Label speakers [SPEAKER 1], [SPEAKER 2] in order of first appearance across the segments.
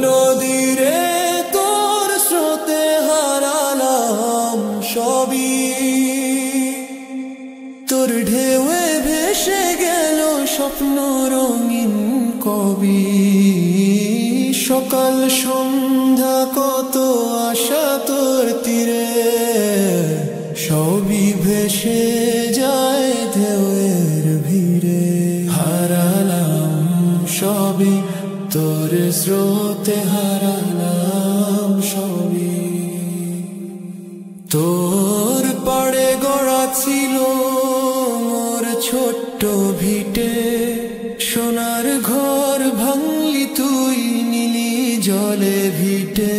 [SPEAKER 1] নদীরে তোর স্রোতে হারালাম সবই, তোর ঢেউয়ে ভেসে গেল স্বপ্ন রঙিন কবি। সকাল সন্ধ্যা কত আশা তোর তীরে, সবই ভেসে যায় ঢেউয়ের ভিড়ে। হারালাম সবই তোর স্রোতে, হারালাম সবই। তোর পাড়ে গড়া ছিল মোর ছোট্ট ভিটে, সোনার ঘর ভাঙলি তুই নীলি জলে ভিটে।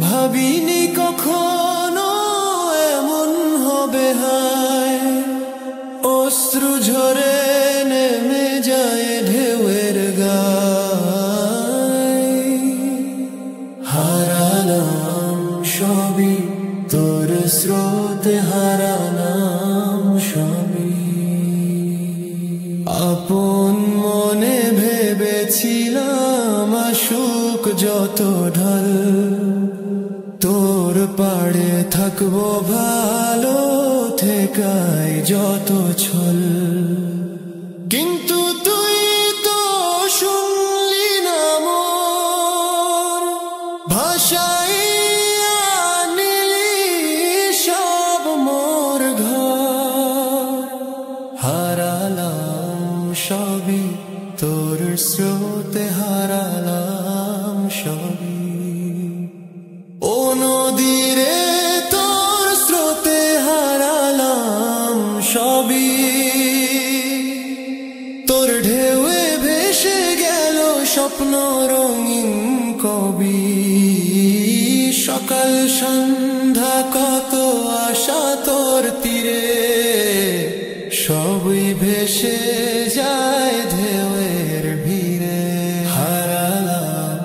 [SPEAKER 1] ভাবিনি কখনো এমন হবে হায়, অশ্রু ঝরে নেমে যায় ঢেউয়ের গায়। হারালাম সবই তোর স্রোতে, হারালাম সবই। আপন মনে ভেবেছিলাম আসুক যত ঢল, তোর পাড়ে থাকবো ভালো থেকাই যত ছল। কিন্তু তুই তো শুনলি না মোর ভাষাইয়া নিলি সব মোর ঘর। হারালাম সবই তোর স্রোতে, হারালাম সবই। ও নদীরে তোর স্রোতে হারালাম সবই, তোর ঢেউয়ে ভেসে গেল স্বপ্ন রঙিন কবি। সকাল সন্ধ্যা কত আশা তোর তীরে, সবই ভেসে যায় ঢেউয়ের ভিড়ে। হারালাম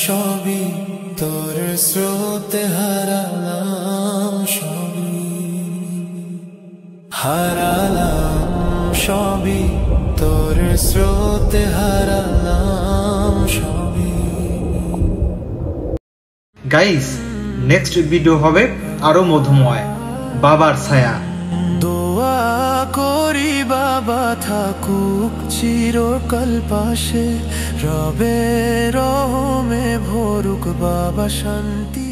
[SPEAKER 1] সবই তোর স্রোতে, হারালাম সবই। হারালাম সবই তোর স্রোতে, হারালাম সবই।
[SPEAKER 2] গাইস, নেক্সট ভিডিও হবে আরো মধুময়, বাবার ছায়া।
[SPEAKER 1] দোয়া করি বাবা থাকুক চিরকাল পাশে, রবে রহমে ভরুক বাবা শান্তি।